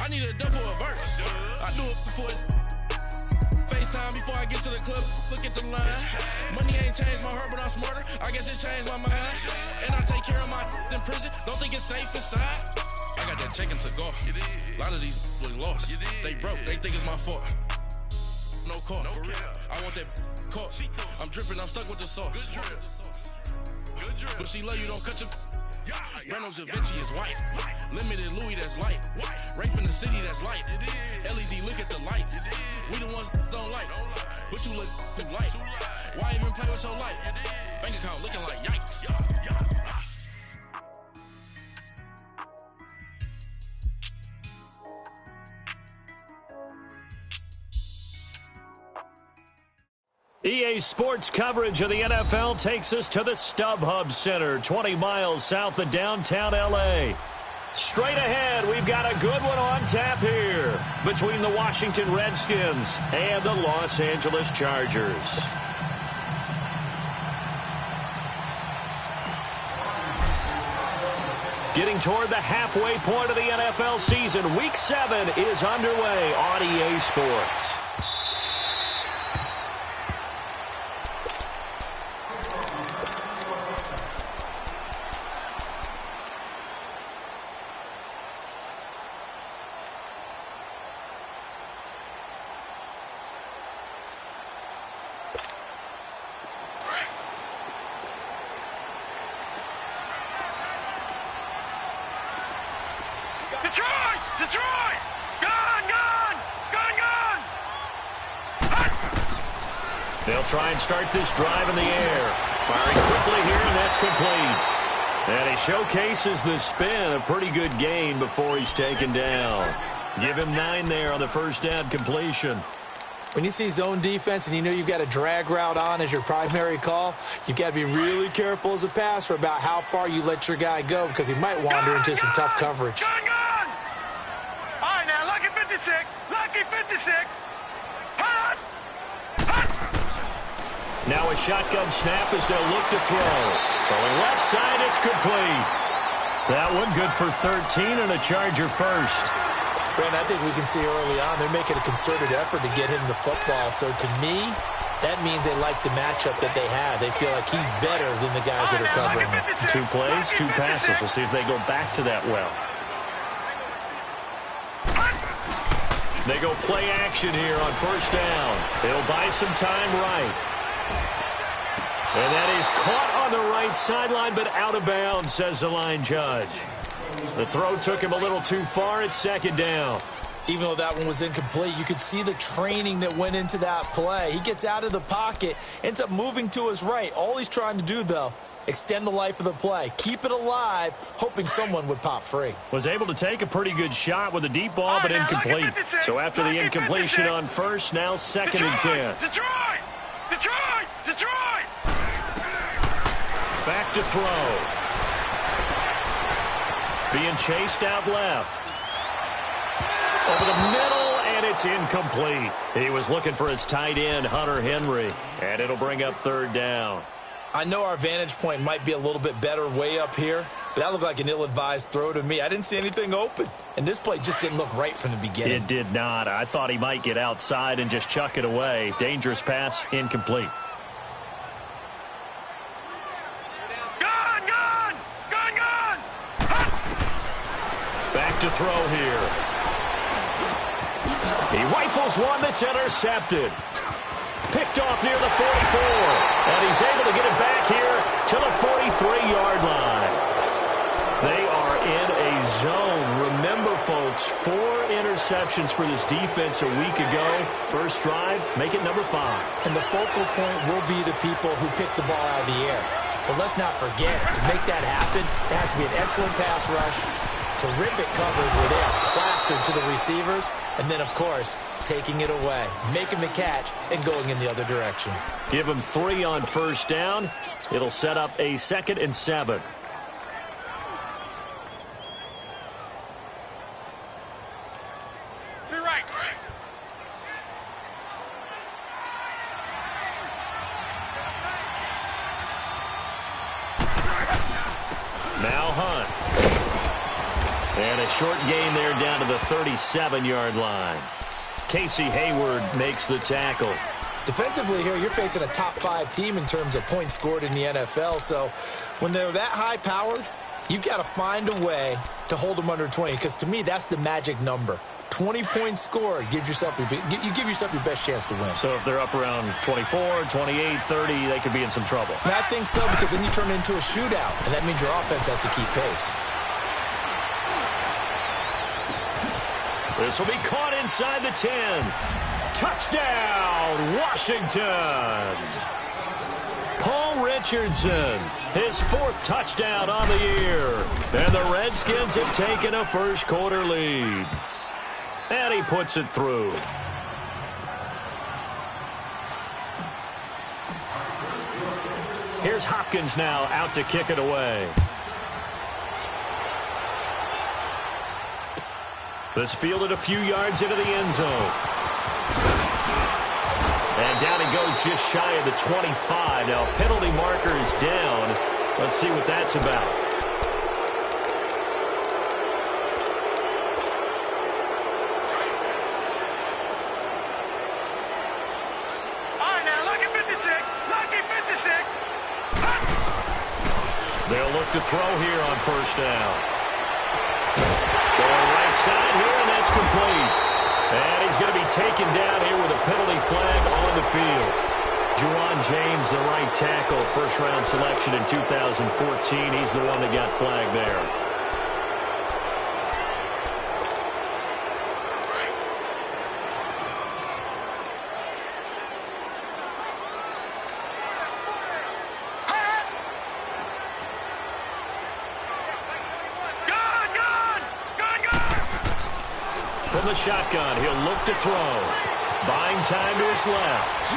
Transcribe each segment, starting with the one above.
I need a double a verse. I do it before FaceTime before I get to the club. Look at the line. Money ain't changed my heart, but I'm smarter. I guess it changed my mind. And I take care of my in prison. Don't think it's safe inside. I got that chicken to go. A lot of these really lost. They broke. They think it's my fault. No car. For real. I want that caught. I'm dripping. I'm stuck with the sauce. But she love you. Don't cut your. Reynolds Da Vinci is white. Limited Louis, that's light. Rape in the city, that's light. LED, look at the lights. We the ones don't like. But you look too light. Why even play with your life? Bank account looking like yikes. EA Sports coverage of the NFL takes us to the StubHub Center, 20 miles south of downtown L.A. Straight ahead, we've got a good one on tap here between the Washington Redskins and the Los Angeles Chargers. Getting toward the halfway point of the NFL season, Week 7 is underway on EA Sports. Detroit! Gone! They'll try and start this drive in the air. Firing quickly here, and that's complete. And he showcases the spin, a pretty good gain before he's taken down. Give him 9 there on the first down completion. When you see zone defense and you know you've got a drag route on as your primary call, you've got to be really careful as a passer about how far you let your guy go because he might wander into some tough coverage. Gone! All right, now, lucky 56. Hot! Now a shotgun snap as they'll look to throw. Throwing left side, it's complete. That one good for 13 and a Charger first. Brent, I think we can see early on they're making a concerted effort to get him the football. So to me, that means they like the matchup that they have. They feel like he's better than the guys that are covering him. 2 plays, 2 passes. We'll see if they go back to that well. They go play action here on first down. They'll buy some time right. And that is caught on the right sideline, but out of bounds, says the line judge. The throw took him a little too far. It's second down. Even though that one was incomplete, you could see the training that went into that play. He gets out of the pocket, ends up moving to his right. All he's trying to do, though, extend the life of the play. Keep it alive, hoping someone would pop free. Was able to take a pretty good shot with a deep ball, but incomplete. So after the incompletion on first, now second and 10. Detroit! Back to throw. Being chased out left. Over the middle, and it's incomplete. He was looking for his tight end, Hunter Henry, and it'll bring up third down. I know our vantage point might be a little bit better way up here, but that looked like an ill-advised throw to me. I didn't see anything open, and this play just didn't look right from the beginning. It did not. I thought he might get outside and just chuck it away. Dangerous pass, incomplete. Back to throw here. He rifles one that's intercepted. Picked off near the 44. And he's able to get it back here to the 43-yard line. They are in a zone. Remember, folks, 4 interceptions for this defense a week ago. First drive, make it number 5. And the focal point will be the people who pick the ball out of the air. But let's not forget, to make that happen, it has to be an excellent pass rush, terrific coverage where they are plastered to the receivers, and then, of course, taking it away, making the catch, and going in the other direction. Give them 3 on first down. It'll set up a 2nd and 7. And a short gain there down to the 37-yard line. Casey Hayward makes the tackle. Defensively here, you're facing a top-5 team in terms of points scored in the NFL. So when they're that high-powered, you've got to find a way to hold them under 20. Because to me, that's the magic number. 20 points scored gives yourself you give yourself your best chance to win. So if they're up around 24, 28, 30, they could be in some trouble. And I think so, because then you turn it into a shootout, and that means your offense has to keep pace. This will be caught inside the 10. Touchdown, Washington. Paul Richardson, his 4th touchdown on the year. And the Redskins have taken a first-quarter lead. And he puts it through. Here's Hopkins now out to kick it away. This fielded a few yards into the end zone. And down he goes just shy of the 25. Now penalty marker is down. Let's see what that's about. All right, now, lucky 56. Lucky 56. They'll look to throw here on first down. Going right side here, and that's complete. And he's going to be taken down here with a penalty flag on the field. Juwan James, the right tackle, first-round selection in 2014. He's the one that got flagged there. From the shotgun, he'll look to throw. Buying time to his left.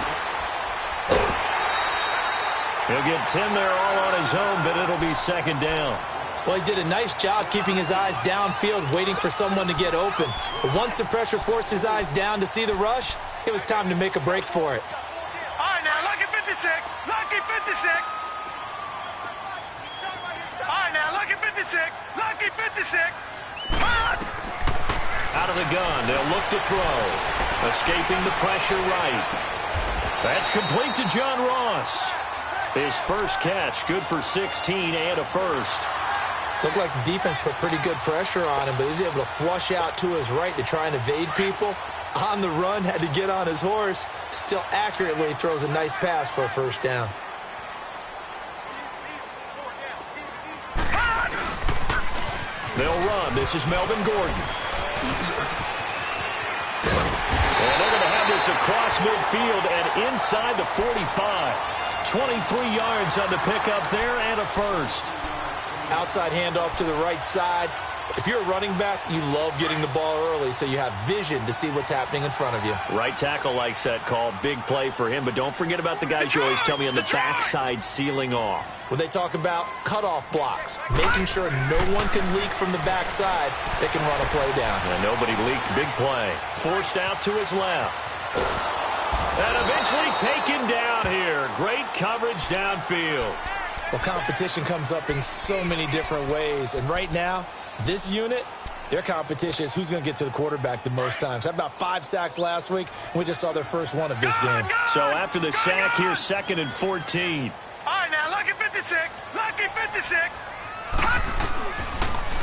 He'll get 10 there all on his own, but it'll be second down. Well, he did a nice job keeping his eyes downfield, waiting for someone to get open. But once the pressure forced his eyes down to see the rush, it was time to make a break for it. All right, now, lucky 56. Lucky 56. All right, now, lucky 56. Lucky 56. Out of the gun, they'll look to throw. Escaping the pressure right. That's complete to John Ross. His first catch, good for 16 and a first. Looked like the defense put pretty good pressure on him, but he's able to flush out to his right to try and evade people. On the run, had to get on his horse. Still accurately throws a nice pass for a first down. They'll run. This is Melvin Gordon. And they're going to have this across midfield and inside the 45. 23 yards on the pickup there and a first. Outside handoff to the right side. If you're a running back, you love getting the ball early so you have vision to see what's happening in front of you. Right tackle likes that call. Big play for him, but don't forget about the guys you always tell me on the backside sealing off. When they talk about cutoff blocks, making sure no one can leak from the backside that can run a play down. And nobody leaked. Big play. Forced out to his left. And eventually taken down here. Great coverage downfield. Well, competition comes up in so many different ways, and right now, this unit, their competition is who's going to get to the quarterback the most times. How about 5 sacks last week? We just saw their first one of this game. So after the sack, here's 2nd and 14. All right, now, lucky 56. Lucky 56.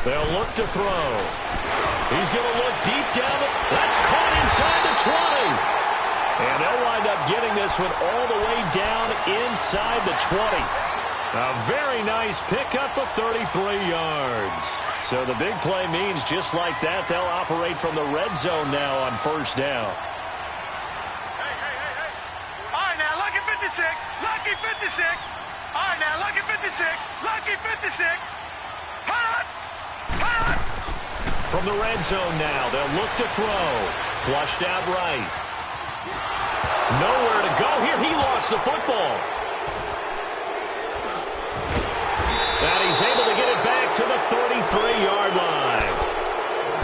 They'll look to throw. He's going to look deep down. That's caught inside the 20. And they'll wind up getting this one all the way down inside the 20. A very nice pickup of 33 yards. So the big play means just like that, they'll operate from the red zone now on first down. All right, now, lucky 56. Lucky 56. All right, now, lucky 56. Lucky 56. Hot! Hot! From the red zone now, they'll look to throw. Flushed out right. Nowhere to go here. He lost the football. And he's able to get it back to the 33-yard line.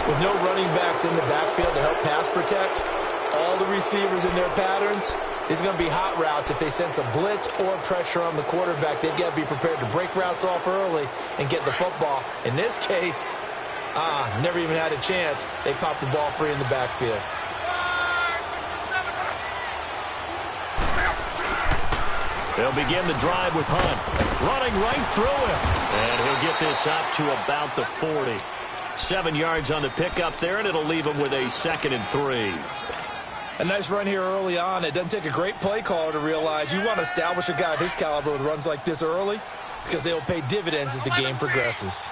With no running backs in the backfield to help pass protect, all the receivers in their patterns, these are going to be hot routes. If they sense a blitz or pressure on the quarterback, they've got to be prepared to break routes off early and get the football. In this case, Never even had a chance. They popped the ball free in the backfield. They'll begin the drive with Hunt. Running right through him. And he'll get this up to about the 40. 7 yards on the pickup there, and it'll leave him with a 2nd and 3. A nice run here early on. It doesn't take a great play caller to realize you want to establish a guy of his caliber with runs like this early because they will pay dividends as the game progresses.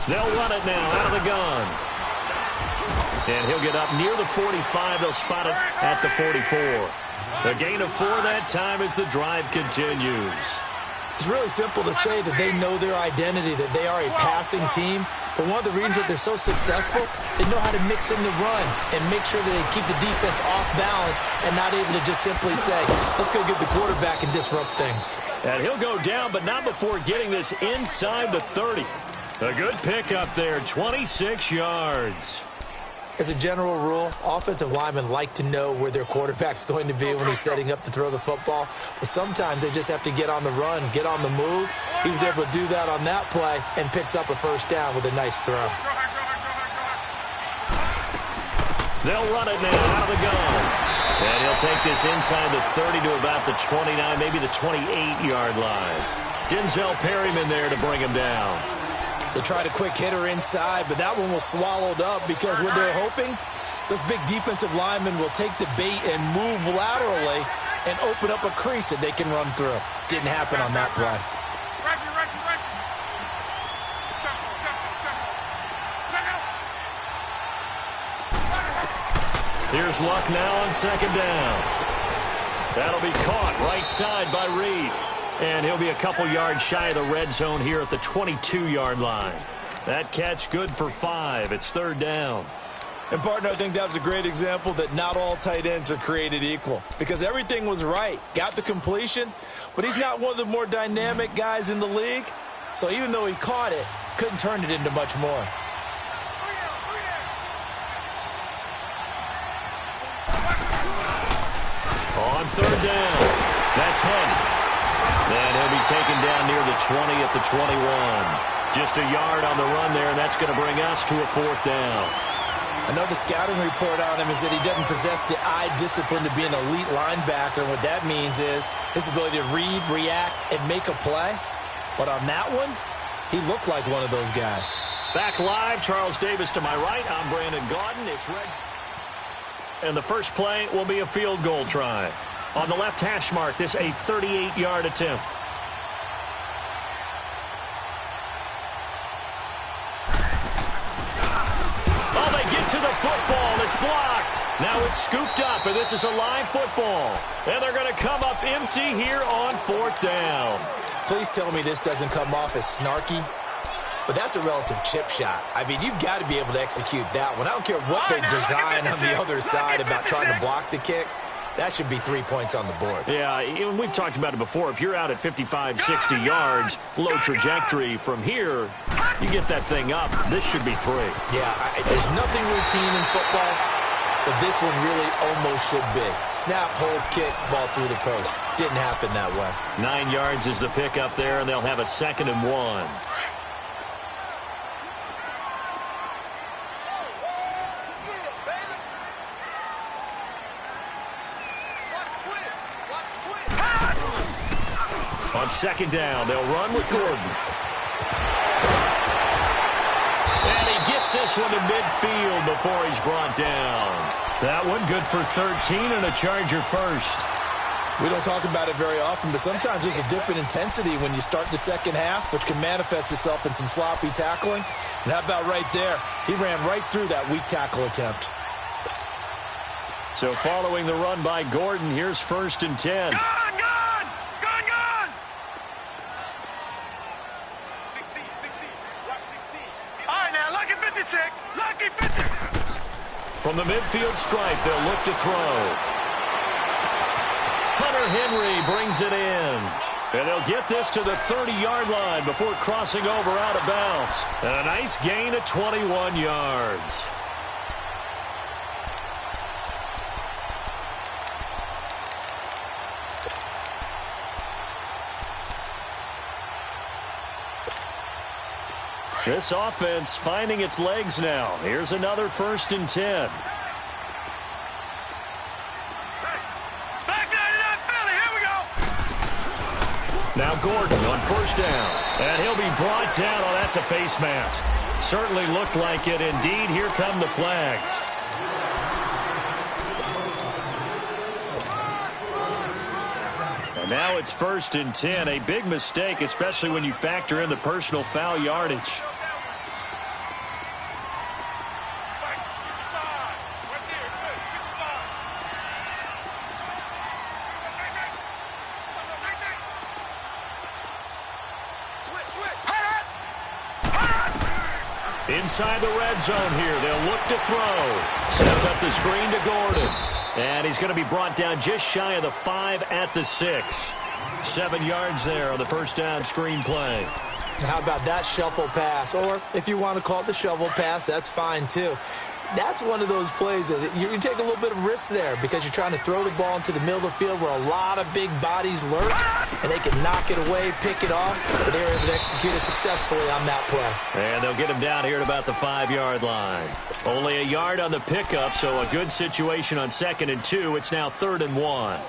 They'll run it now out of the gun. And he'll get up near the 45. They'll spot it at the 44. A gain of 4 that time as the drive continues. It's really simple to say that they know their identity, that they are a passing team. But one of the reasons that they're so successful, they know how to mix in the run and make sure that they keep the defense off balance and not able to just simply say, let's go get the quarterback and disrupt things. And he'll go down, but not before getting this inside the 30. A good pickup there, 26 yards. As a general rule, offensive linemen like to know where their quarterback's going to be when he's setting up to throw the football. But sometimes they just have to get on the run, get on the move. He was able to do that on that play and picks up a first down with a nice throw. They'll run it now out of the gun. And he'll take this inside the 30 to about the 29, maybe the 28-yard line. Denzel Perryman there to bring him down. They tried a quick hitter inside, but that one was swallowed up because what they're hoping, those big defensive linemen will take the bait and move laterally and open up a crease that they can run through. Didn't happen on that play. Here's Luck now on 2nd down. That'll be caught right side by Reed. And he'll be a couple yards shy of the red zone here at the 22-yard line. That catch good for 5. It's 3rd down. And, partner, I think that was a great example that not all tight ends are created equal because everything was right. Got the completion, but he's not one of the more dynamic guys in the league. So even though he caught it, couldn't turn it into much more. On 3rd down, that's Hunt. And he'll be taken down near the 20 at the 21. Just a yard on the run there, and that's going to bring us to a 4th down. Another scouting report on him is that he doesn't possess the eye discipline to be an elite linebacker. And what that means is his ability to read, react, and make a play. But on that one, he looked like one of those guys. Back live, Charles Davis to my right. I'm Brandon Gaudin. It's Reds. And the first play will be a field goal try. On the left hash mark, this a 38-yard attempt. Oh, they get to the football. It's blocked. Now it's scooped up, and this is a live football. And they're going to come up empty here on 4th down. Please tell me this doesn't come off as snarky, but that's a relative chip shot. I mean, you've got to be able to execute that one. I don't care what they design on the other side about trying to block the kick. That should be 3 points on the board. Yeah, we've talked about it before. If you're out at 55, 60 yards, low trajectory from here, you get that thing up. This should be 3. Yeah, there's nothing routine in football, but this one really almost should be. Snap, hold, kick, ball through the post. Didn't happen that way. 9 yards is the pickup there, and they'll have a 2nd and 1. On 2nd down, they'll run with Gordon. And he gets this one to midfield before he's brought down. That one good for 13 and a Charger first. We don't talk about it very often, but sometimes there's a dip in intensity when you start the second half, which can manifest itself in some sloppy tackling. And how about right there? He ran right through that weak tackle attempt. So following the run by Gordon, here's 1st and 10. Gone! 56. Lucky 50. From the midfield stripe, they'll look to throw. Hunter Henry brings it in. And they'll get this to the 30-yard line before crossing over out of bounds. And a nice gain of 21 yards. This offense finding its legs now. Here's another 1st and 10. Now Gordon on 1st down. And he'll be brought down. Oh, that's a face mask. Certainly looked like it. Indeed, here come the flags. And now it's 1st and 10. A big mistake, especially when you factor in the personal foul yardage. Inside the red zone here. They'll look to throw. Sets up the screen to Gordon. And he's going to be brought down just shy of the 5 at the 6. 7 yards there on the 1st down screen play. How about that shuffle pass? Or if you want to call it the shovel pass, that's fine too. That's one of those plays that you take a little bit of risk there because you're trying to throw the ball into the middle of the field where a lot of big bodies lurk, and they can knock it away, pick it off, but they were able to execute it successfully on that play. And they'll get him down here at about the 5-yard line. Only a yard on the pickup, so a good situation on 2nd and 2. It's now 3rd and 1.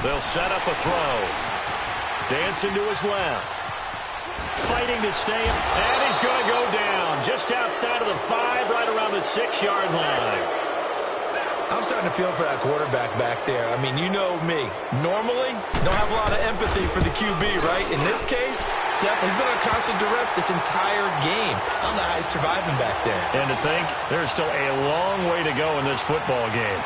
They'll set up a throw. Dancing to his left. Fighting to stay, and he's going to go down just outside of the 5, right around the 6-yard line. I'm starting to feel for that quarterback back there. I mean, you know me. Normally, don't have a lot of empathy for the QB, right? In this case, he's been under constant duress this entire game. I don't know how he's surviving back there. And to think, there's still a long way to go in this football game.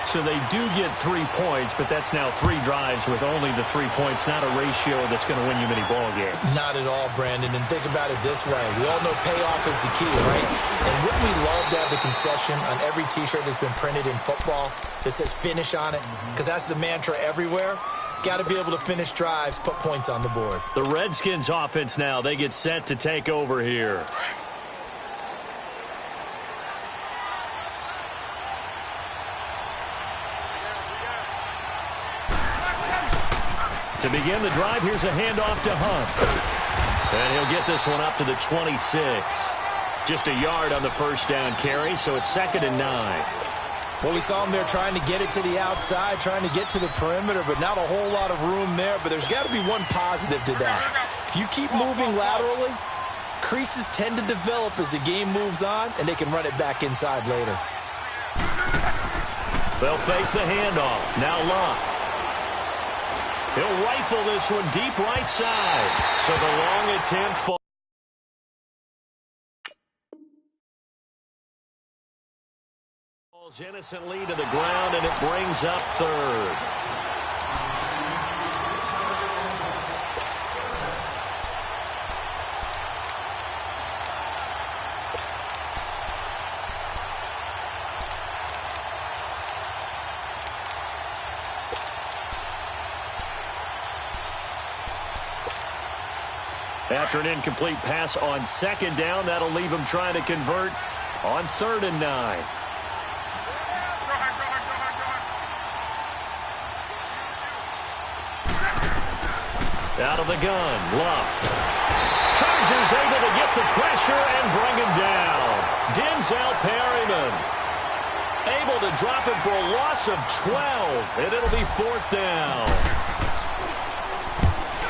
So they do get 3 points, but that's now 3 drives with only the 3 points, not a ratio that's going to win you many ball games. Not at all, Brandon. And think about it this way. We all know payoff is the key, right? And wouldn't we love to have the concession on every T-shirt that's been printed in football that says finish on it? Because that's the mantra everywhere. Got to be able to finish drives, put points on the board. The Redskins offense now, they get set to take over here. To begin the drive, here's a handoff to Hunt. And he'll get this one up to the 26. Just a yard on the 1st down carry, so it's 2nd and 9. Well, we saw him there trying to get it to the outside, trying to get to the perimeter, but not a whole lot of room there. But there's got to be one positive to that. If you keep moving laterally, creases tend to develop as the game moves on, and they can run it back inside later. They'll fake the handoff. Now Luck. He'll rifle this one deep right side. So the long attempt falls. Falls innocently to the ground, and it brings up 3rd. After an incomplete pass on 2nd down, that'll leave him trying to convert on 3rd and 9. Out of the gun, Luck. Chargers able to get the pressure and bring him down. Denzel Perryman able to drop him for a loss of 12, and it'll be 4th down.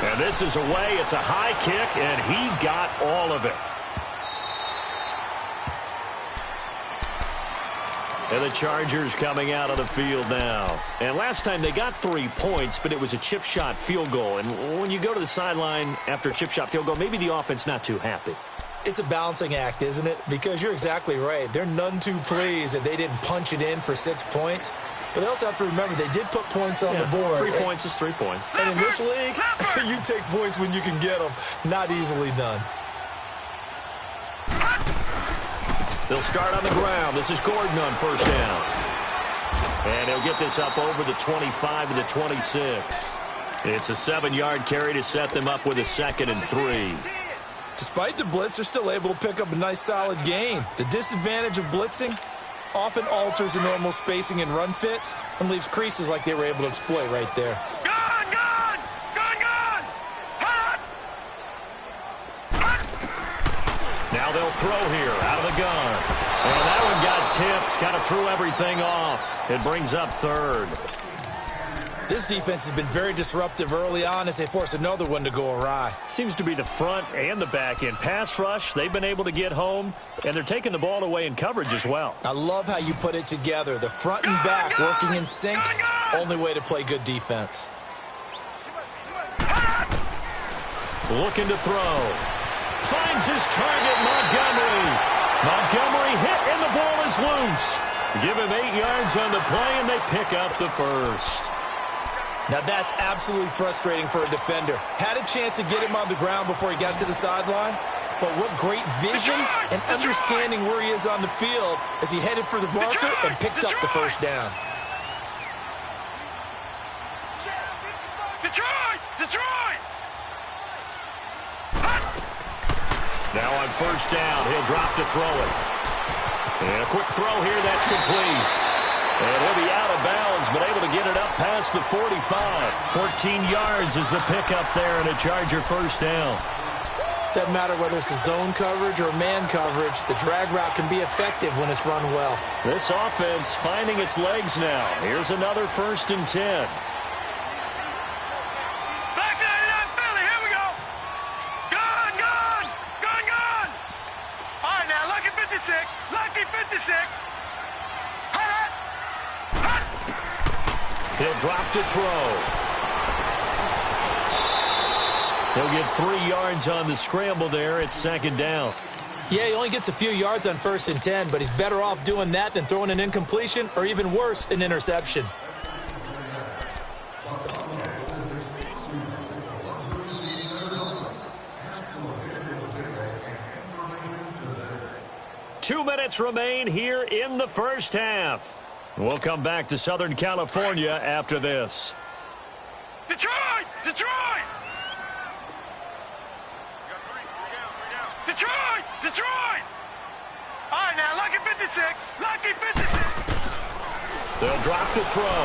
And this is away. It's a high kick, and he got all of it. And the Chargers coming out of the field now. And last time they got 3 points, but it was a chip shot field goal. And when you go to the sideline after a chip shot field goal, maybe the offense not too happy. It's a balancing act, isn't it? Because you're exactly right. They're none too pleased that they didn't punch it in for 6 points. But they also have to remember they did put points on the board. 3 points is 3 points. And in this league, you take points when you can get them. Not easily done. They'll start on the ground. This is Gordon on 1st down. And he'll get this up over the 25 to the 26. It's a 7-yard carry to set them up with a 2nd and 3. Despite the blitz, they're still able to pick up a nice solid gain. The disadvantage of blitzing, often alters the normal spacing and run fits and leaves creases like they were able to exploit right there. Gun, gun! Gun, gun! Hot! Now they'll throw here out of the gun. And that one got tipped, kind of threw everything off. It brings up third. This defense has been very disruptive early on as they force another one to go awry. Seems to be the front and the back end. Pass rush, they've been able to get home, and they're taking the ball away in coverage as well. I love how you put it together. The front and back working in sync, only way to play good defense. Looking to throw. Finds his target, Montgomery. Montgomery hit, and the ball is loose. Give him 8 yards on the play, and they pick up the first. Now that's absolutely frustrating for a defender. Had a chance to get him on the ground before he got to the sideline, but what great vision and understanding where he is on the field as he headed for the marker and picked up the first down. Detroit! Detroit! Now on first down, he'll drop to throw it. And a quick throw here, that's complete. And he'll be out of bounds, but able to get it up past the 45. 14 yards is the pickup there, and a Charger first down. Doesn't matter whether it's a zone coverage or man coverage, the drag route can be effective when it's run well. This offense finding its legs now. Here's another 1st and 10. Back to 99 Philly, here we go! Gun, gun! Gun, gun! All right, now, lucky 56. Lucky 56. He'll drop to throw. He'll get 3 yards on the scramble there. It's 2nd down. Yeah, he only gets a few yards on 1st and 10, but he's better off doing that than throwing an incompletion or even worse, an interception. Two minutes remain here in the first half. We'll come back to Southern California after this. Detroit! Detroit! Detroit! Detroit! All right, now, lucky 56. Lucky 56. They'll drop to throw.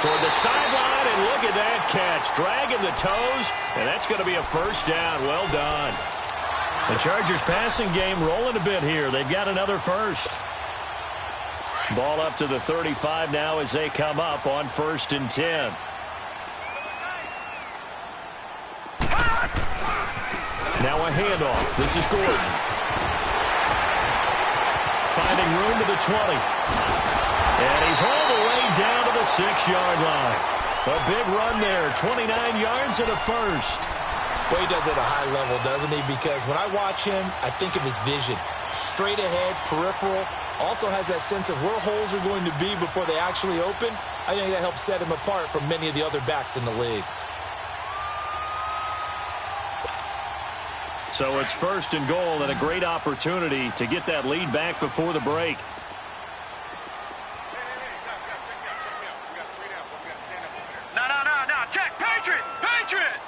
Toward the sideline, and look at that catch. Dragging the toes, and that's going to be a first down. Well done. The Chargers passing game rolling a bit here. They've got another first. Ball up to the 35 now as they come up on 1st and 10. Now a handoff. This is Gordon. Finding room to the 20. And he's all the way down to the 6-yard line. A big run there. 29 yards and a first. Well, he does it at a high level, doesn't he? Because when I watch him, I think of his vision. Straight ahead, peripheral. Also has that sense of where holes are going to be before they actually open. I think that helps set him apart from many of the other backs in the league. So it's 1st and goal and a great opportunity to get that lead back before the break. No, check. Patriot! Patriot!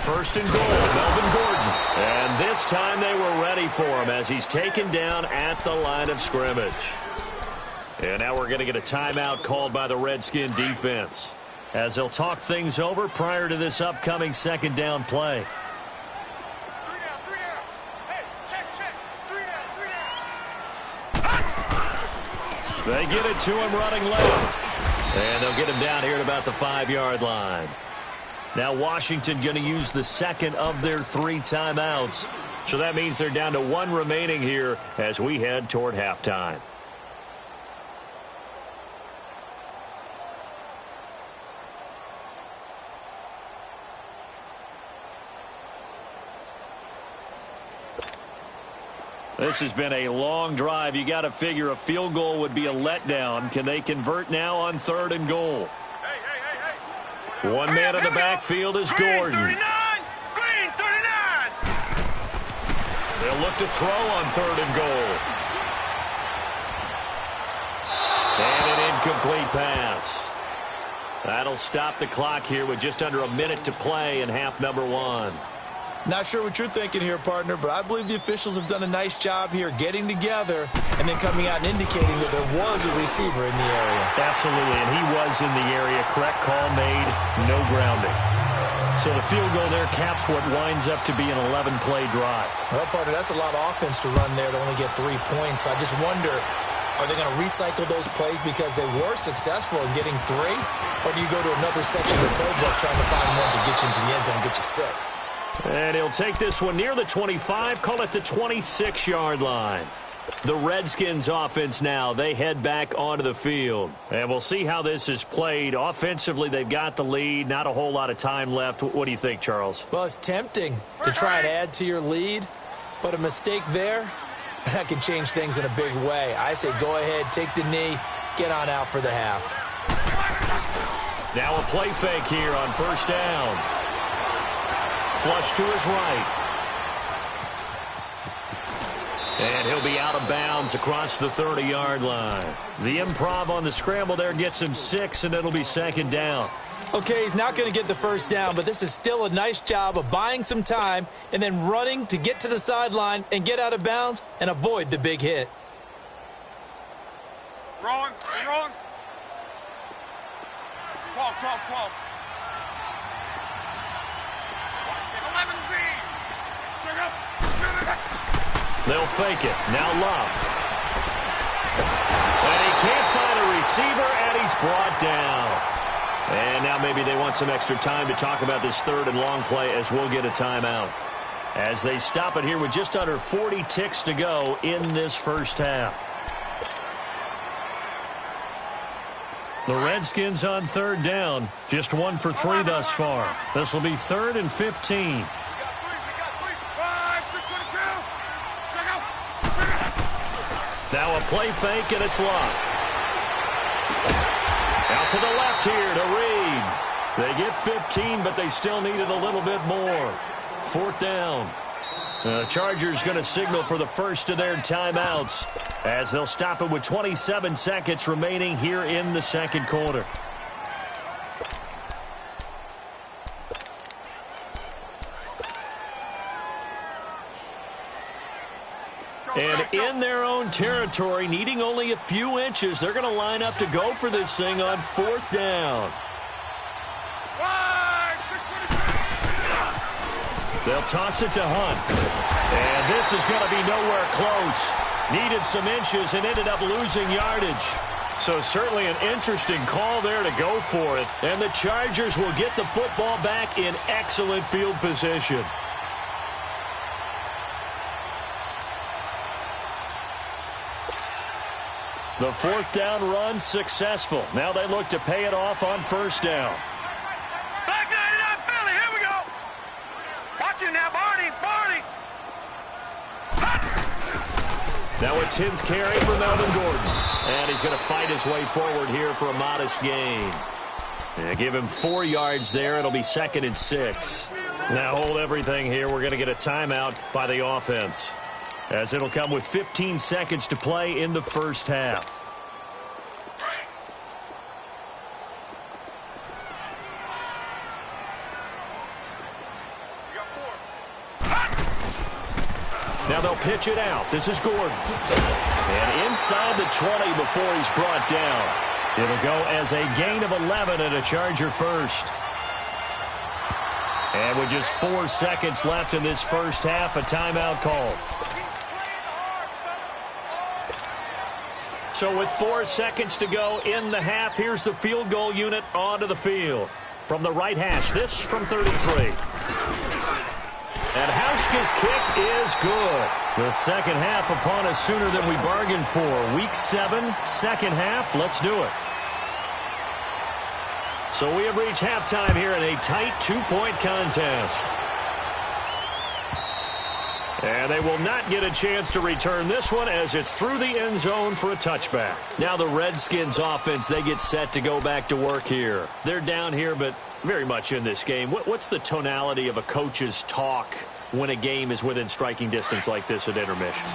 1st and goal, Melvin Gordon. And this time they were ready for him as he's taken down at the line of scrimmage. And now we're going to get a timeout called by the Redskin defense as they'll talk things over prior to this upcoming 2nd down play. 3 down. Hey, check. 3 down. They get it to him running left. And they'll get him down here at about the 5-yard line. Now Washington going to use the 2nd of their 3 timeouts. So that means they're down to 1 remaining here as we head toward halftime. This has been a long drive. You got to figure a field goal would be a letdown. Can they convert now on 3rd and goal? Hey. One man in the backfield is Gordon. Green 39. They'll look to throw on 3rd and goal. And an incomplete pass. That'll stop the clock here with just under a minute to play in half number 1. Not sure what you're thinking here, partner, but I believe the officials have done a nice job here getting together and then coming out and indicating that there was a receiver in the area. Absolutely, and he was in the area. Correct call made, no grounding. So the field goal there caps what winds up to be an 11-play drive. Well, partner, that's a lot of offense to run there to only get 3 points. So I just wonder, are they going to recycle those plays because they were successful in getting 3? Or do you go to another section of the playbook trying to find ones that get you into the end zone and get you 6? And he'll take this one near the 25, call it the 26-yard line. The Redskins offense now, they head back onto the field. And we'll see how this is played. Offensively, they've got the lead. Not a whole lot of time left. What do you think, Charles? Well, it's tempting to try and add to your lead, but a mistake there, that can change things in a big way. I say go ahead, take the knee, get on out for the half. Now a play fake here on first down. Flush to his right. And he'll be out of bounds across the 30-yard line. The improv on the scramble there gets him 6, and it'll be second down. Okay, he's not going to get the first down, but this is still a nice job of buying some time and then running to get to the sideline and get out of bounds and avoid the big hit. Rolling. 12. 11Z. They'll fake it. Now Love. And he can't find a receiver, and he's brought down. And now maybe they want some extra time to talk about this third and long play as we'll get a timeout. As they stop it here with just under 40 ticks to go in this first half. The Redskins on third down. Just 1 for 3 thus far. This will be 3rd and 15. Now a play fake, and it's Love. Out to the left here to Reed. They get 15, but they still needed a little bit more. 4th down. The Chargers going to signal for the first of their timeouts as they'll stop it with 27 seconds remaining here in the second quarter. And in their own territory, needing only a few inches, they're going to line up to go for this thing on 4th down. They'll toss it to Hunt. And this is going to be nowhere close. Needed some inches and ended up losing yardage. So certainly an interesting call there to go for it. And the Chargers will get the football back in excellent field position. The 4th down run successful. Now they look to pay it off on first down. Back 99 Philly, here we go. Watch it now, Barney. Now a 10th carry for Melvin Gordon. And he's going to fight his way forward here for a modest gain. And give him 4 yards there. It'll be 2nd and 6. Now hold everything here. We're going to get a timeout by the offense, as it'll come with 15 seconds to play in the first half. Now they'll pitch it out. This is Gordon. And inside the 20 before he's brought down. It'll go as a gain of 11 and a Charger first. And with just 4 seconds left in this first half, a timeout call. So with 4 seconds to go in the half, here's the field goal unit onto the field. From the right hash, this from 33. And Hauschka's kick is good. The second half upon us sooner than we bargained for. Week 7, second half. Let's do it. So we have reached halftime here in a tight 2-point contest. And they will not get a chance to return this one as it's through the end zone for a touchback. Now the Redskins offense, they get set to go back to work here. They're down here, but very much in this game. What's the tonality of a coach's talk when a game is within striking distance like this at intermission?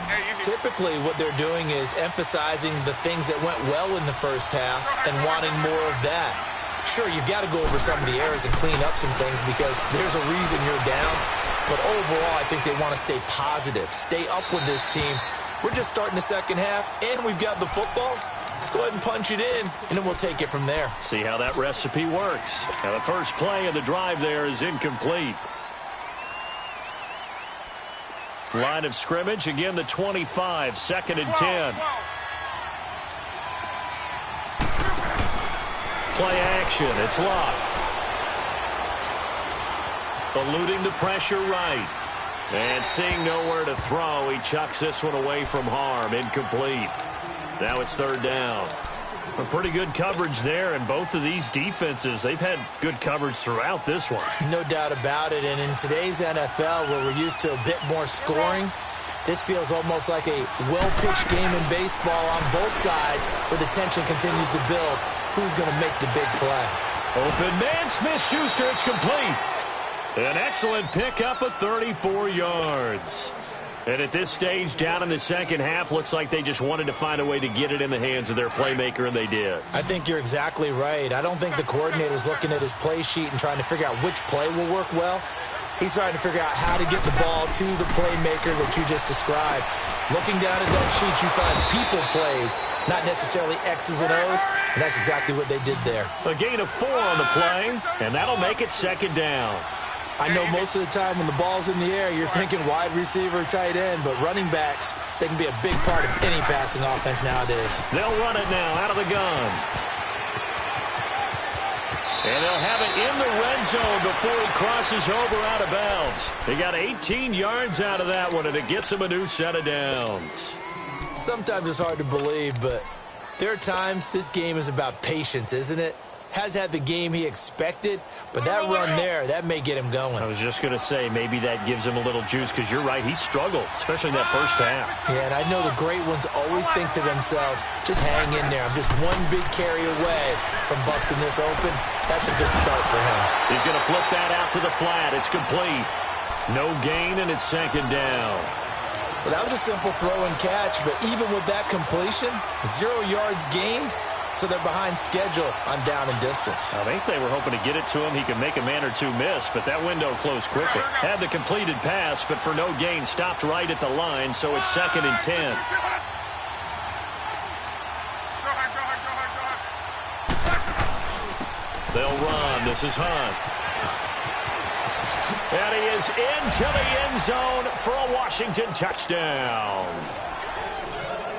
Typically what they're doing is emphasizing the things that went well in the first half and wanting more of that. Sure, you've got to go over some of the errors and clean up some things because there's a reason you're down. But overall, I think they want to stay positive, stay up with this team. We're just starting the second half, and we've got the football. Let's go ahead and punch it in, and then we'll take it from there. See how that recipe works. Now, the first play of the drive there is incomplete. Line of scrimmage, again, the 25, 2nd and 10. Play action, it's locked. Eluding the pressure right. And seeing nowhere to throw, he chucks this one away from harm. Incomplete. Now it's 3rd down. A pretty good coverage there, and both of these defenses, they've had good coverage throughout this one. No doubt about it, and in today's NFL, where we're used to a bit more scoring, this feels almost like a well-pitched game in baseball on both sides, where the tension continues to build. Who's going to make the big play? Open man, Smith-Schuster, it's complete. An excellent pickup of 34 yards. And at this stage, down in the second half, looks like they just wanted to find a way to get it in the hands of their playmaker, and they did. I think you're exactly right. I don't think the coordinator's looking at his play sheet and trying to figure out which play will work well. He's trying to figure out how to get the ball to the playmaker that you just described. Looking down at that sheet, you find people plays, not necessarily X's and O's, and that's exactly what they did there. A gain of 4 on the play, and that'll make it 2nd down. I know most of the time when the ball's in the air, you're thinking wide receiver, tight end, but running backs, they can be a big part of any passing offense nowadays. They'll run it now out of the gun. And they'll have it in the red zone before he crosses over out of bounds. He got 18 yards out of that one, and it gets him a new set of downs. Sometimes it's hard to believe, but there are times this game is about patience, isn't it? Has had the game he expected, but that run there, that may get him going. I was just going to say, maybe that gives him a little juice, because you're right, he struggled, especially in that first half. Yeah, and I know the great ones always think to themselves, just hang in there. I'm just one big carry away from busting this open. That's a good start for him. He's going to flip that out to the flat. It's complete. No gain, and it's 2nd down. Well, that was a simple throw and catch, but even with that completion, 0 yards gained, so they're behind schedule on down and distance. I think they were hoping to get it to him. He could make a man or two miss, but that window closed quickly. Had the completed pass, but for no gain, stopped right at the line, so it's 2nd and 10. They'll run. This is Hunt. And he is into the end zone for a Washington touchdown.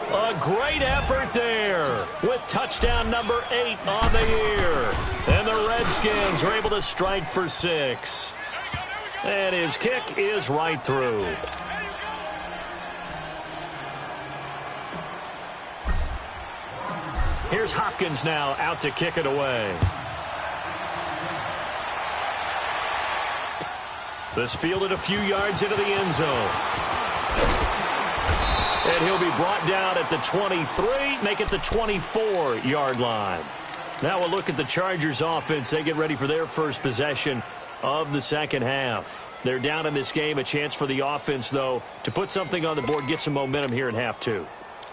A great effort there with touchdown number 8 on the year. And the Redskins are able to strike for 6. And his kick is right through. Here's Hopkins now out to kick it away. This fielded a few yards into the end zone. And he'll be brought down at the 23, make it the 24-yard line. Now we'll look at the Chargers offense. They get ready for their first possession of the second half. They're down in this game. A chance for the offense, though, to put something on the board, get some momentum here in half 2.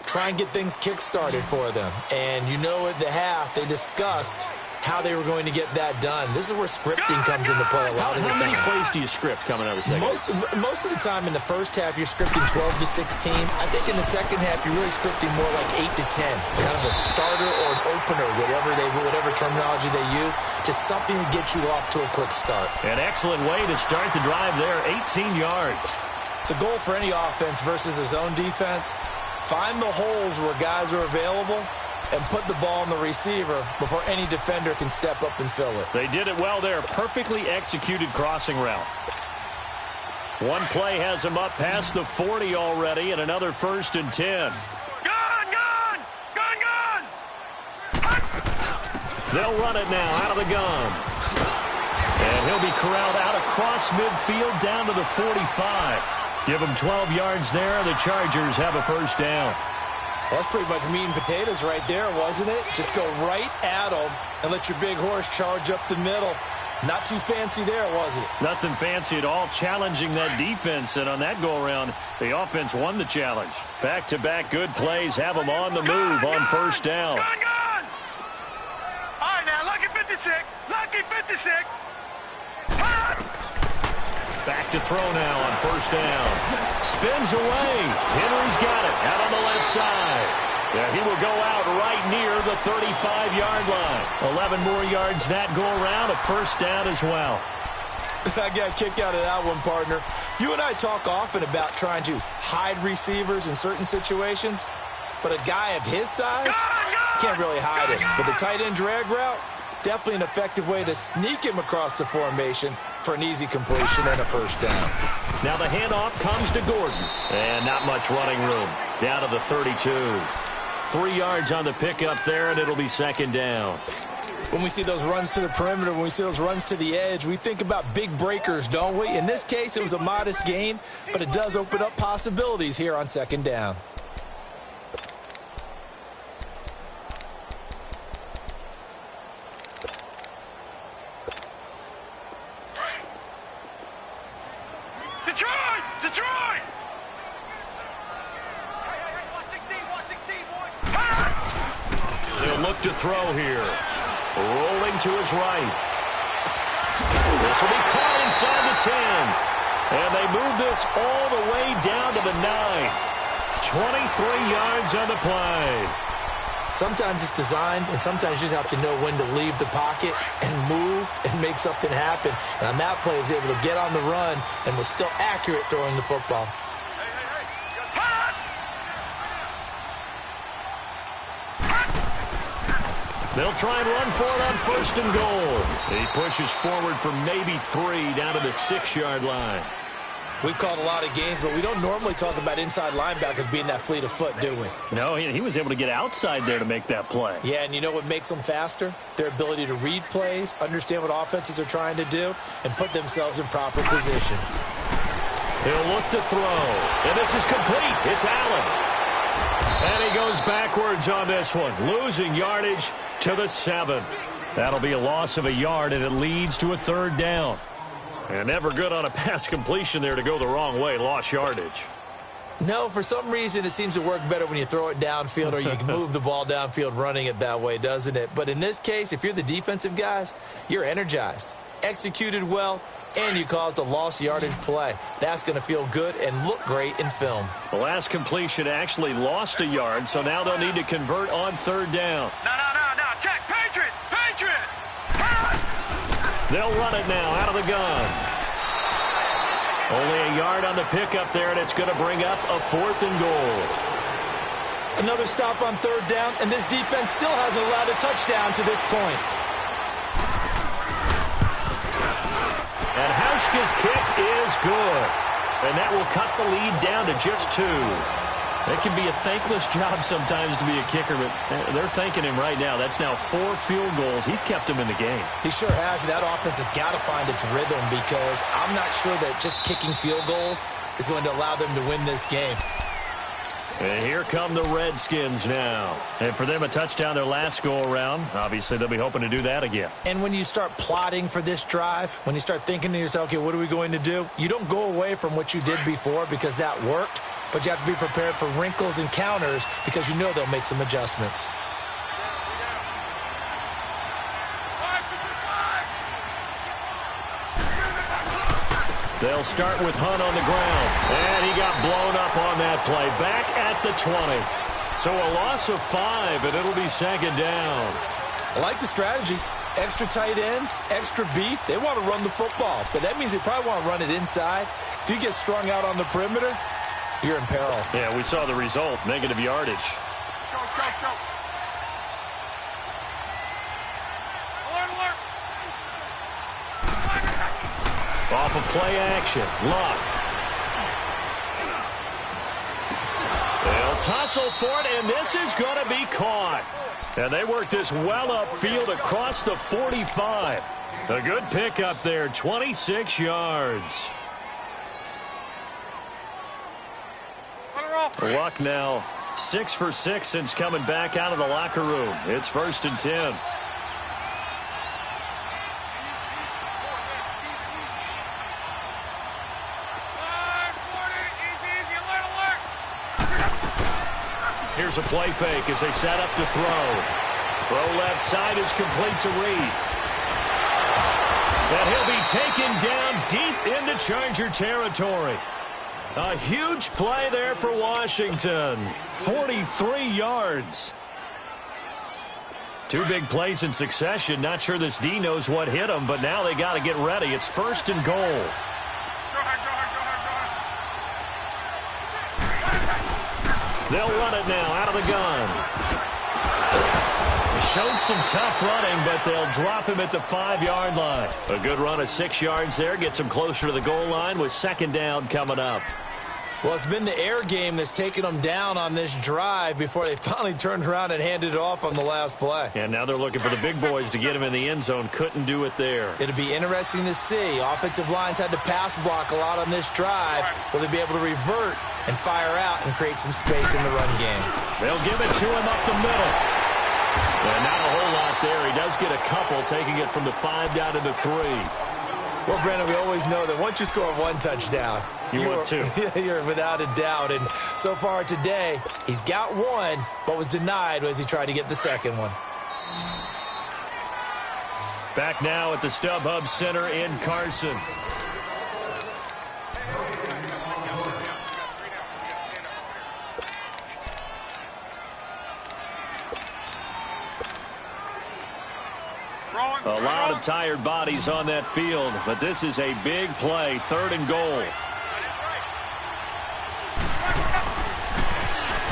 Try and get things kick-started for them. And you know at the half, they discussed how they were going to get that done. This is where scripting comes into play a lot of the time. How many plays do you script coming out of the second half? Most of the time in the first half, you're scripting 12 to 16. I think in the second half, you're really scripting more like 8 to 10. Kind of a starter or an opener, whatever terminology they use. Just something to get you off to a quick start. An excellent way to start the drive there, 18 yards. The goal for any offense versus his own defense, find the holes where guys are available and put the ball on the receiver before any defender can step up and fill it. They did it well there. Perfectly executed crossing route. One play has him up past the 40 already, and another 1st and 10. Gun! They'll run it now out of the gun. And he'll be corralled out across midfield down to the 45. Give him 12 yards there. The Chargers have a 1st down. That's pretty much meat and potatoes right there, wasn't it? Just go right at them and let your big horse charge up the middle. Not too fancy there, was it? Nothing fancy at all, challenging that defense. And on that go-around, the offense won the challenge. Back-to-back good plays have them on the move on 1st down. Gun! All right, now, lucky 56. Lucky 56. Hut! Back to throw now on first down. Spins away. Henry's got it out on the left side. Yeah, he will go out right near the 35-yard line. 11 more yards that go around, a first down as well. I got a kick out of that one, partner. You and I talk often about trying to hide receivers in certain situations, but a guy of his size can't really hide him. But the tight end drag route, definitely an effective way to sneak him across the formation for an easy completion and a first down. Now the handoff comes to Gordon. And not much running room. Down to the 32. 3 yards on the pickup there, and it'll be second down. When we see those runs to the perimeter, when we see those runs to the edge, we think about big breakers, don't we? In this case, it was a modest gain, but it does open up possibilities here on second down. Detroit! Detroit! They'll look to throw here. Rolling to his right. This will be caught inside the 10. And they move this all the way down to the 9. 23 yards on the play. Sometimes it's designed, and sometimes you just have to know when to leave the pocket and move and make something happen. And on that play, he was able to get on the run and was still accurate throwing the football. They'll try and run for it on first and goal. He pushes forward for maybe 3 down to the 6-yard line. We've called a lot of games, but we don't normally talk about inside linebackers being that fleet of foot, do we? No, he was able to get outside there to make that play. Yeah, and you know what makes them faster? Their ability to read plays, understand what offenses are trying to do, and put themselves in proper position. He'll look to throw. And this is complete. It's Allen. And he goes backwards on this one, losing yardage to the 7. That'll be a loss of a yard, and it leads to a third down. And never good on a pass completion there to go the wrong way, lost yardage. No, for some reason it seems to work better when you throw it downfield or you can move the ball downfield running it that way, doesn't it? But in this case, if you're the defensive guys, you're energized, executed well, and you caused a lost yardage play. That's going to feel good and look great in film. The last completion actually lost a yard, so now they'll need to convert on third down. No. Check. Patriot! Patriot! They'll run it now out of the gun. Only a yard on the pickup there, and it's going to bring up a 4th and goal. Another stop on third down, and this defense still hasn't allowed a touchdown to this point. And Hauschka's kick is good. And that will cut the lead down to just 2. It can be a thankless job sometimes to be a kicker, but they're thanking him right now. That's now 4 field goals. He's kept them in the game. He sure has, and that offense has got to find its rhythm because I'm not sure that just kicking field goals is going to allow them to win this game. And here come the Redskins now. And for them, a touchdown their last go-around. Obviously, they'll be hoping to do that again. And when you start plotting for this drive, when you start thinking to yourself, okay, what are we going to do? You don't go away from what you did before because that worked, but you have to be prepared for wrinkles and counters because you know they'll make some adjustments. They'll start with Hunt on the ground. And he got blown up on that play. Back at the 20. So a loss of 5, and it'll be second down. I like the strategy. Extra tight ends, extra beef. They want to run the football, but that means they probably want to run it inside. If you get strung out on the perimeter, you're in peril. Yeah, we saw the result, negative yardage. Go. Alert. Off of play action, Luck. They'll tussle for it, and this is going to be caught. And they work this well upfield across the 45. A good pickup there, 26 yards. Luck now 6 for 6 since coming back out of the locker room. It's 1st and 10. Here's a play fake as they set up to throw. Throw left side is complete to Reed. And he'll be taken down deep into Charger territory. A huge play there for Washington. 43 yards. Two big plays in succession. Not sure this D knows what hit him, but now they got to get ready. It's 1st and goal. They'll run it now out of the gun. They showed some tough running, but they'll drop him at the 5-yard line. A good run of 6 yards there. Gets him closer to the goal line with 2nd down coming up. Well, it's been the air game that's taken them down on this drive before they finally turned around and handed it off on the last play. And now they're looking for the big boys to get him in the end zone. Couldn't do it there. It'll be interesting to see. Offensive lines had to pass block a lot on this drive. Will they be able to revert and fire out and create some space in the run game? They'll give it to him up the middle. And not a whole lot there. He does get a couple, taking it from the 5 down to the 3. Well, Brandon, we always know that once you score 1 touchdown, you want 2. You're without a doubt. And so far today, he's got 1, but was denied as he tried to get the 2nd one. Back now at the StubHub Center in Carson. A lot of tired bodies on that field, but this is a big play. 3rd and goal.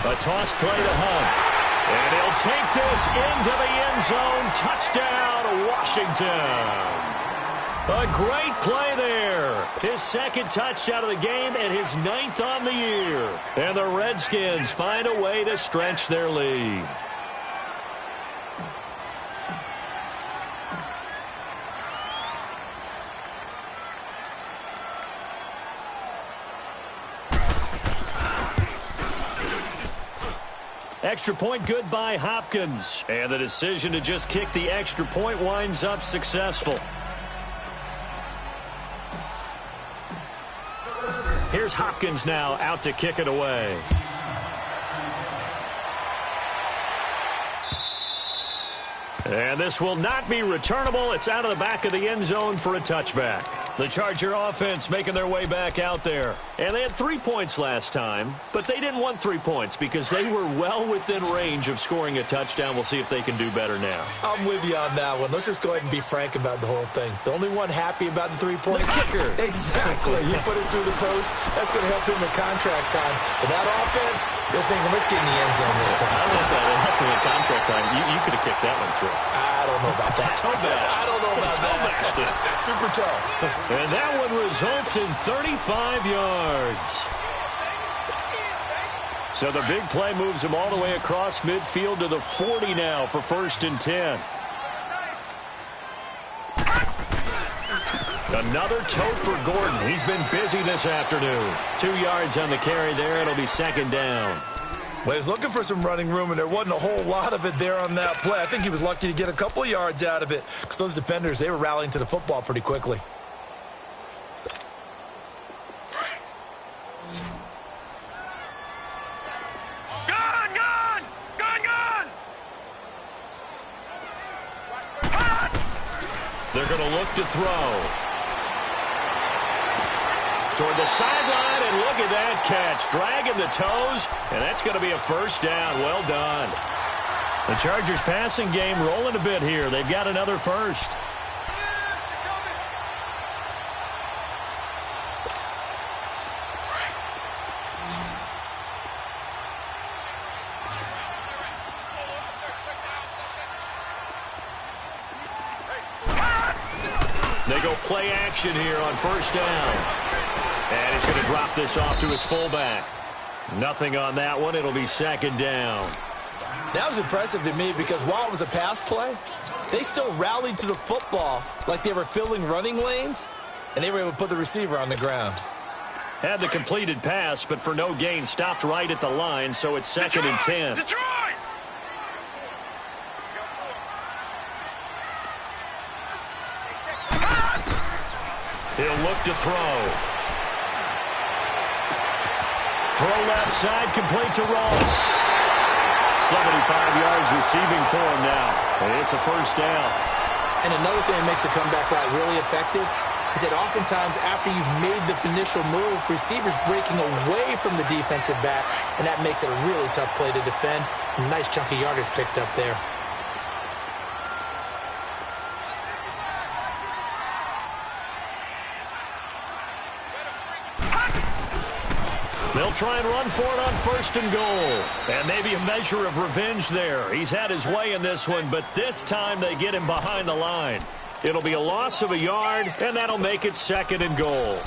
A toss play to Hunt. And he'll take this into the end zone. Touchdown, Washington. A great play there. His 2nd touchdown of the game and his 9th on the year. And the Redskins find a way to stretch their lead. Extra point good by Hopkins. And the decision to just kick the extra point winds up successful. Here's Hopkins now out to kick it away. And this will not be returnable. It's out of the back of the end zone for a touchback. The Charger offense making their way back out there. And they had 3 points last time, but they didn't want 3 points because they were well within range of scoring a touchdown. We'll see if they can do better now. I'm with you on that one. Let's just go ahead and be frank about the whole thing. The only one happy about the 3-point kicker. Exactly. You put it through the post. That's going to help him in contract time. But that offense, they're thinking, let's get in the end zone this time. I don't know if that will help him in contract time. You could have kicked that one through. I don't know about that. I don't know about that. Super toe. And that one results in 35 yards. So the big play moves him all the way across midfield to the 40 now for 1st and 10. Another tote for Gordon. He's been busy this afternoon. 2 yards on the carry there. It'll be 2nd down. Well, he was looking for some running room, and there wasn't a whole lot of it there on that play. I think he was lucky to get a couple of yards out of it because those defenders, they were rallying to the football pretty quickly. They're going to look to throw. Toward the sideline, and look at that catch. Dragging the toes, and that's going to be a 1st down. Well done. The Chargers passing game rolling a bit here. They've got another 1st. They go play action here on 1st down. And he's going to drop this off to his fullback. Nothing on that one. It'll be 2nd down. That was impressive to me because while it was a pass play, they still rallied to the football like they were filling running lanes, and they were able to put the receiver on the ground. Had the completed pass, but for no gain, stopped right at the line, so it's 2nd and 10. Detroit! He'll look to throw. Throw left side, complete to Ross. 75 yards receiving for him now. And it's a 1st down. And another thing that makes the comeback route really effective is that oftentimes after you've made the initial move, receivers breaking away from the defensive back, and that makes it a really tough play to defend. A nice chunk of yardage picked up there. They'll try and run for it on 1st and goal. And maybe a measure of revenge there. He's had his way in this one, but this time they get him behind the line. It'll be a loss of a yard, and that'll make it 2nd and goal.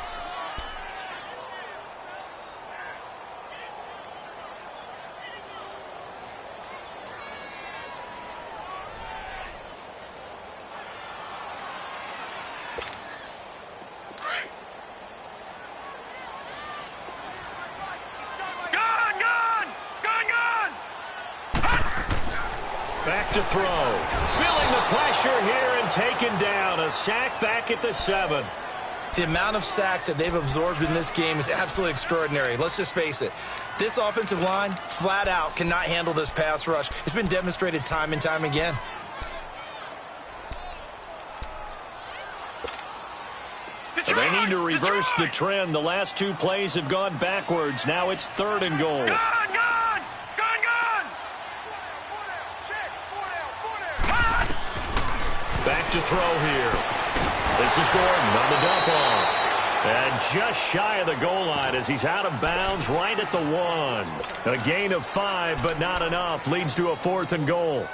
Back to throw. Feeling the pressure here and taken down. A sack back at the 7. The amount of sacks that they've absorbed in this game is absolutely extraordinary. Let's just face it. This offensive line, flat out, cannot handle this pass rush. It's been demonstrated time and time again. They need to reverse the trend. The last 2 plays have gone backwards. Now it's 3rd and goal. Back to throw here. This is Gordon on the dump off. And just shy of the goal line as he's out of bounds right at the 1. A gain of 5, but not enough. Leads to a 4th and goal.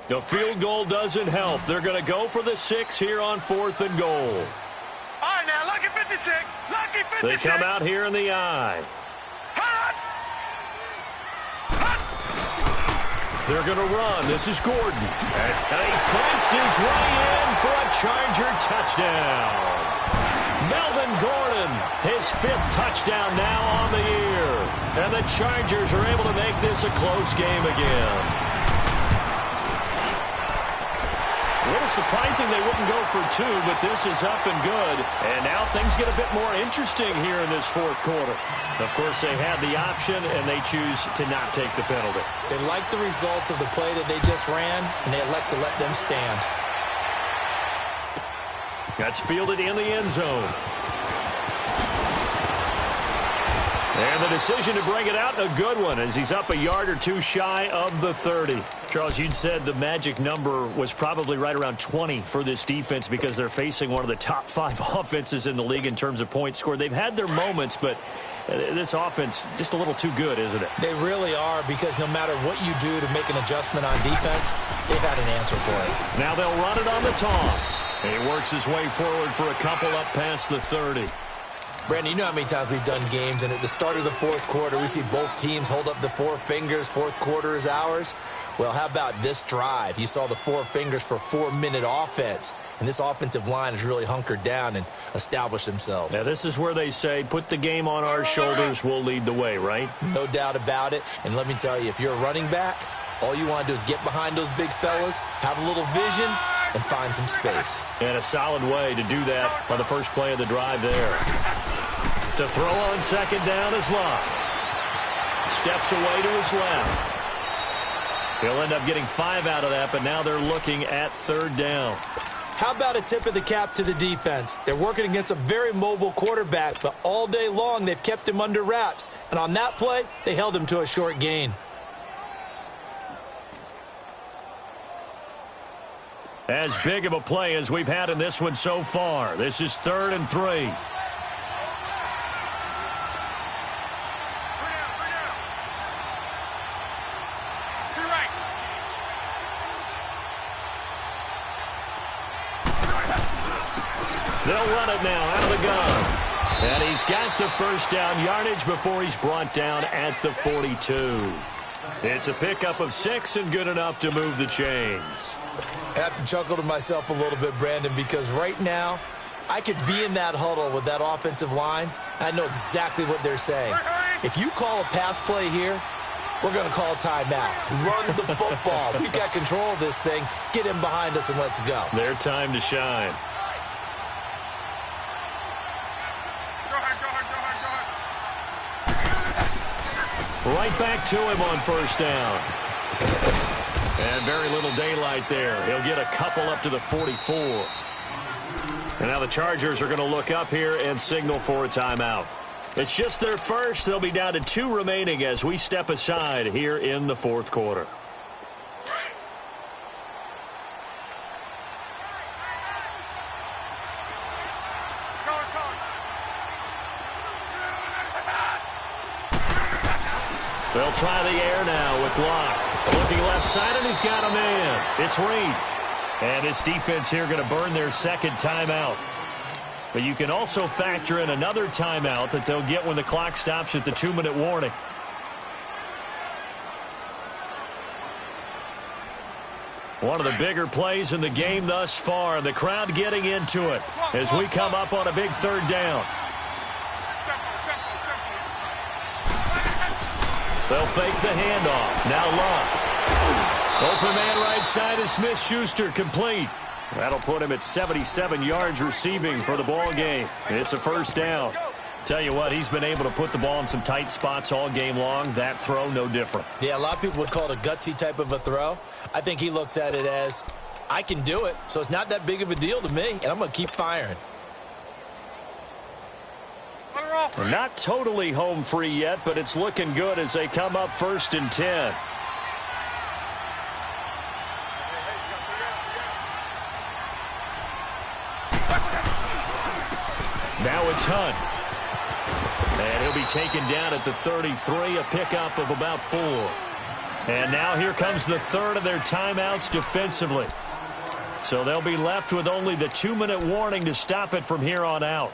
The field goal doesn't help. They're going to go for the 6 here on 4th and goal. All right, now, lucky 56. Lucky 56. They come out here in the eye. They're going to run. This is Gordon. And he fights his way in for a Charger touchdown. Melvin Gordon, his 5th touchdown now on the year. And the Chargers are able to make this a close game again. A little surprising they wouldn't go for 2, but this is up and good. And now things get a bit more interesting here in this 4th quarter. Of course, they had the option, and they choose to not take the penalty. They like the results of the play that they just ran, and they elect to let them stand. That's fielded in the end zone. And the decision to bring it out, a good one, as he's up a yard or 2 shy of the 30. Charles, you'd said the magic number was probably right around 20 for this defense because they're facing one of the top 5 offenses in the league in terms of points scored. They've had their moments, but this offense just a little too good, isn't it? They really are, because no matter what you do to make an adjustment on defense, they've had an answer for it. Now they'll run it on the toss. And he works his way forward for a couple up past the 30. Brandon, you know how many times we've done games, and at the start of the 4th quarter, we see both teams hold up the 4 fingers, 4th quarter is ours. Well, how about this drive? You saw the 4 fingers for 4-minute offense, and this offensive line has really hunkered down and established themselves. Now, this is where they say, put the game on our shoulders, we'll lead the way, right? No doubt about it, and let me tell you, if you're a running back, all you want to do is get behind those big fellas, have a little vision, and find some space. And a solid way to do that on the first play of the drive there. To throw on 2nd down is Love. Steps away to his left. He'll end up getting 5 out of that, but now they're looking at 3rd down. How about a tip of the cap to the defense? They're working against a very mobile quarterback, but all day long they've kept him under wraps. And on that play, they held him to a short gain. As big of a play as we've had in this one so far. This is 3rd and 3. They'll run it now out of the gun. And he's got the 1st down yardage before he's brought down at the 42. It's a pickup of 6 and good enough to move the chains. I have to chuckle to myself a little bit, Brandon, because right now I could be in that huddle with that offensive line. I know exactly what they're saying. If you call a pass play here, we're going to call a timeout. Run the football. We've got control of this thing. Get him behind us and let's go. Their time to shine. Right back to him on first down. And very little daylight there. He'll get a couple up to the 44. And now the Chargers are going to look up here and signal for a timeout. It's just their first. They'll be down to 2 remaining as we step aside here in the fourth quarter. They'll try the air now with Locke. Looking left side, and he's got a man. It's Reed. And this defense here going to burn their second timeout. But you can also factor in another timeout that they'll get when the clock stops at the 2-minute warning. One of the bigger plays in the game thus far. The crowd getting into it as we come up on a big third down. They'll fake the handoff. Now Locke. Open man right side is Smith-Schuster, complete. That'll put him at 77 yards receiving for the ball game. It's a first down. Tell you what, he's been able to put the ball in some tight spots all game long. That throw, no different. Yeah, a lot of people would call it a gutsy type of a throw. I think he looks at it as, I can do it, so it's not that big of a deal to me, and I'm going to keep firing. Not totally home free yet, but it's looking good as they come up 1st and 10. Now it's Hunt. And he'll be taken down at the 33, a pickup of about 4. And now here comes the third of their timeouts defensively. So they'll be left with only the 2-minute warning to stop it from here on out.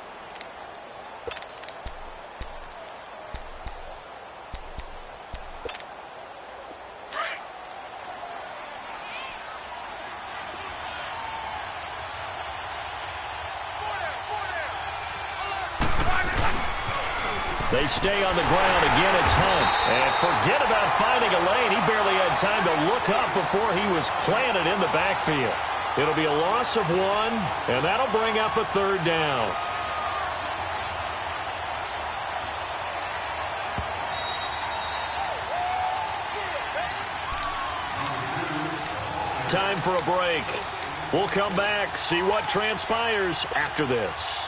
They stay on the ground. Again, it's Hunt. And forget about finding a lane. He barely had time to look up before he was planted in the backfield. It'll be a loss of 1, and that'll bring up a third down. Time for a break. We'll come back, see what transpires after this.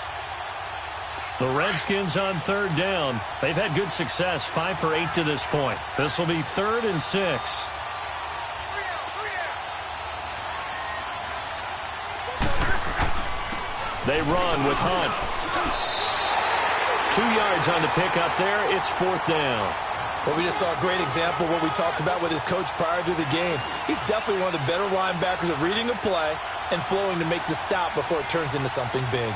The Redskins on third down. They've had good success, 5 for 8 to this point. This will be 3rd and 6. They run with Hunt. 2 yards on the pickup there. It's 4th down. Well, we just saw a great example of what we talked about with his coach prior to the game. He's definitely one of the better linebackers at reading a play and flowing to make the stop before it turns into something big.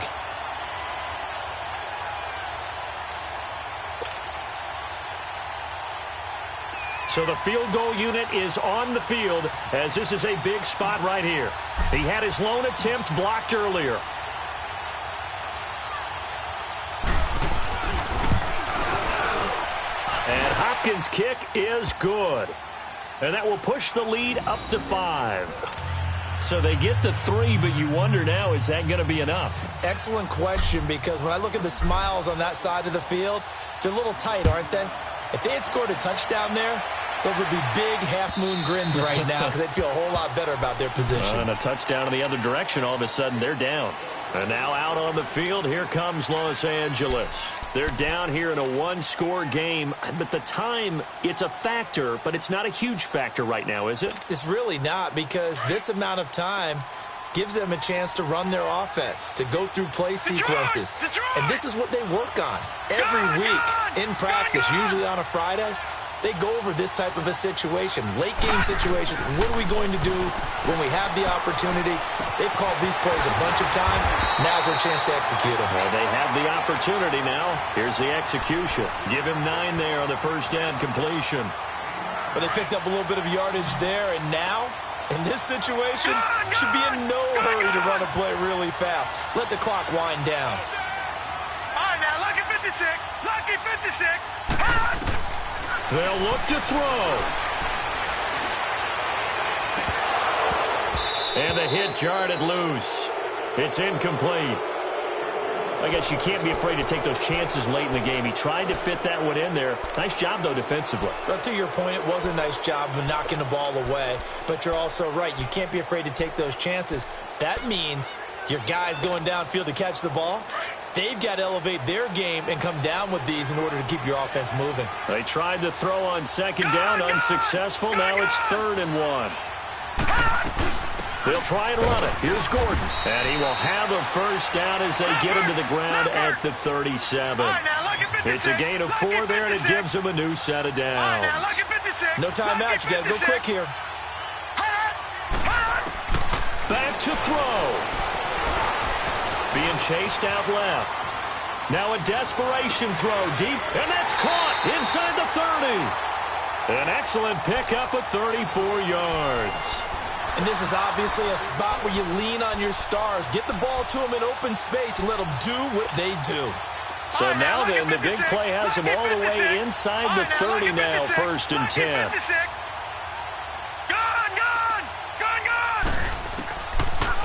So the field goal unit is on the field as this is a big spot right here. He had his lone attempt blocked earlier. And Hopkins' kick is good. And that will push the lead up to 5. So they get to 3, but you wonder now, is that going to be enough? Excellent question, because when I look at the smiles on that side of the field, they're a little tight, aren't they? If they had scored a touchdown there, those would be big half-moon grins right now because they'd feel a whole lot better about their position. And a touchdown in the other direction, all of a sudden they're down. And now out on the field, here comes Los Angeles. They're down here in a 1-score game, but the time, it's a factor, but it's not a huge factor right now, is it? It's really not, because this amount of time gives them a chance to run their offense, to go through play sequences. And this is what they work on every week in practice, usually on a Friday. They go over this type of a situation, late game situation. What are we going to do when we have the opportunity? They've called these plays a bunch of times. Now's their chance to execute them. Well, they have the opportunity now. Here's the execution. Give him 9 there on the first down completion. But they picked up a little bit of yardage there, and now, in this situation, should be in no hurry to run a play really fast. Let the clock wind down. All right, now, lucky 56. Lucky 56. They'll look to throw. And the hit jarred it loose. It's incomplete. I guess you can't be afraid to take those chances late in the game. He tried to fit that one in there. Nice job, though, defensively. But to your point, it was a nice job of knocking the ball away. But you're also right. You can't be afraid to take those chances. That means your guys going downfield to catch the ball, they've got to elevate their game and come down with these in order to keep your offense moving. They tried to throw on second down, unsuccessful. Now it's 3rd and 1. They'll try and run it. Here's Gordon. And he will have a first down as they get him to the ground at the 37. It's a gain of 4 there, and it gives them a new set of downs. No timeout. You got to go quick here. Back to throw. Being chased out left. Now a desperation throw deep, and that's caught inside the 30. An excellent pickup of 34 yards. And this is obviously a spot where you lean on your stars. Get the ball to them in open space and let them do what they do. So now then, the big play has him all the way inside the 30 now, 1st and 10.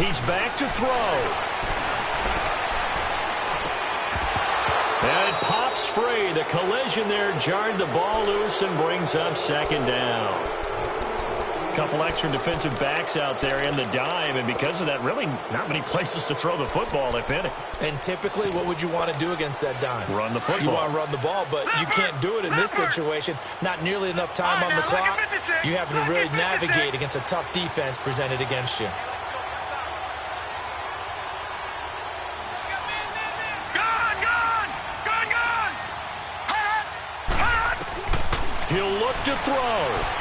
He's back to throw. And it pops free. The collision there jarred the ball loose and brings up 2nd down. Couple extra defensive backs out there in the dime, and because of that, really not many places to throw the football, if any. And typically, what would you want to do against that dime? Run the football. You want to run the ball, but you can't do it in this situation. Not nearly enough time on the clock. You having to really navigate against a tough defense presented against you. He'll look to throw.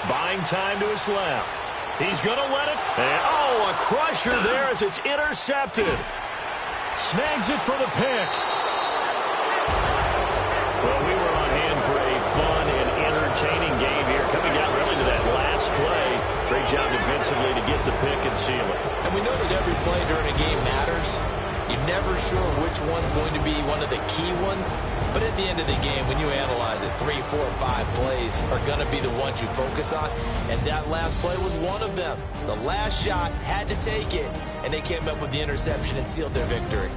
Buying time to his left. He's going to let it. And, a crusher there as it's intercepted. Snags it for the pick. Well, we were on hand for a fun and entertaining game here. Coming down really to that last play. Great job defensively to get the pick and seal it. And we know that every play during a game matters. You're never sure which one's going to be one of the key ones. But at the end of the game, when you analyze it, 3, 4, 5 plays are going to be the ones you focus on. And that last play was one of them. The last shot had to take it, and they came up with the interception and sealed their victory.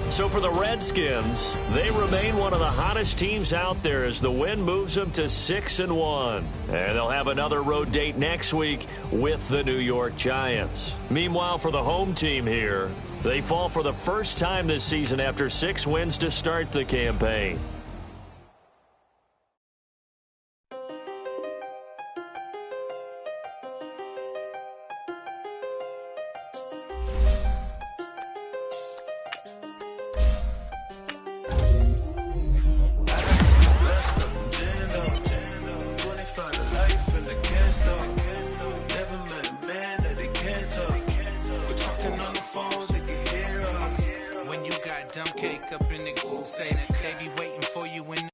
So for the Redskins, they remain one of the hottest teams out there as the win moves them to 6-1. And they'll have another road date next week with the New York Giants. Meanwhile, for the home team here, they fall for the first time this season after 6 wins to start the campaign. Dumb cake up in the say that they be waiting for you in